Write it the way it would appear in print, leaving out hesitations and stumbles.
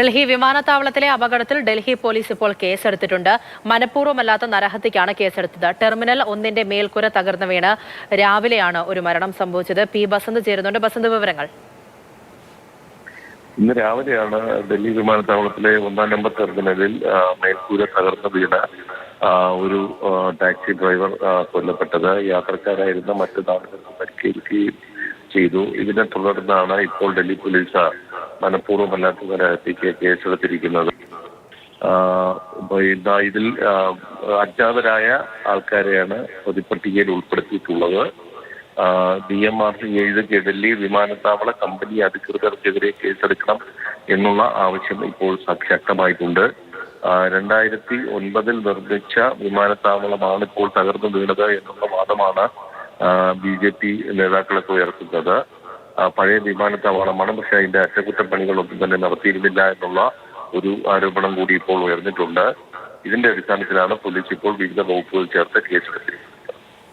ഡൽഹി വിമാനത്താവളത്തിലെ അപകടത്തിൽ ഡൽഹി പോലീസ് ഇപ്പോൾ കേസെടുത്തിട്ടുണ്ട്. മനഃപൂർവ്വമല്ലാത്ത നരഹത്യക്കാണ് കേസെടുത്തത്. ടെർമിനൽ 1 മേൽക്കൂര തകർന്നു വീണ് രാവിലെയാണ് ഒരു മരണം സംഭവിച്ചത്. പി ബസന്ത് ചേരുന്നുണ്ട്. ബസന്ത്, വിവരങ്ങൾ. ഇന്ന് രാവിലെയാണ് ഡൽഹി വിമാനത്താവളത്തിലെ 1-ാം നമ്പർ ടെർമിനലിൽ മേൽക്കൂര തകർന്നു വീണ ഒരു ടാക്സി ഡ്രൈവർ കൊല്ലപ്പെട്ടത്. യാത്രക്കാരായിരുന്ന മറ്റു നാളുകൾക്ക് പരിക്കേൽക്കുകയും ചെയ്തു. ഇതിനെ തുടർന്നാണ് ഇപ്പോൾ ഡൽഹി പോലീസ് മനഃപൂർവ്വമല്ലാത്ത നരഹത്യക്ക് കേസെടുത്തിരിക്കുന്നത്. ഇതിൽ അജ്ഞാതരായ ആൾക്കാരെയാണ് പ്രതിപട്ടികയിൽ ഉൾപ്പെടുത്തിയിട്ടുള്ളത്. DMRC 7 ഡൽഹി വിമാനത്താവള കമ്പനി അധികൃതർക്കെതിരെ കേസെടുക്കണം എന്നുള്ള ആവശ്യം ഇപ്പോൾ ശക്തമായിട്ടുണ്ട്. 2009 നിർമ്മിച്ച വിമാനത്താവളമാണ് ഇപ്പോൾ തകർന്നു വീണത് എന്നുള്ള വാദമാണ് BJP നേതാക്കളൊക്കെ ഉയർത്തുന്നത്. പഴയ വിമാനത്താവളമാണ്, പക്ഷെ അതിന്റെ അറ്റകുറ്റപ്പണികളൊന്നും തന്നെ നടത്തിയിരുന്നില്ല എന്നുള്ള ഒരു ആരോപണം കൂടി ഇപ്പോൾ ഉയർന്നിട്ടുണ്ട്. ഇതിന്റെ അടിസ്ഥാനത്തിലാണ് പോലീസ് ഇപ്പോൾ വിവിധ വകുപ്പുകൾ ചേർത്ത് കേസെടുത്തിരിക്കുന്നത്.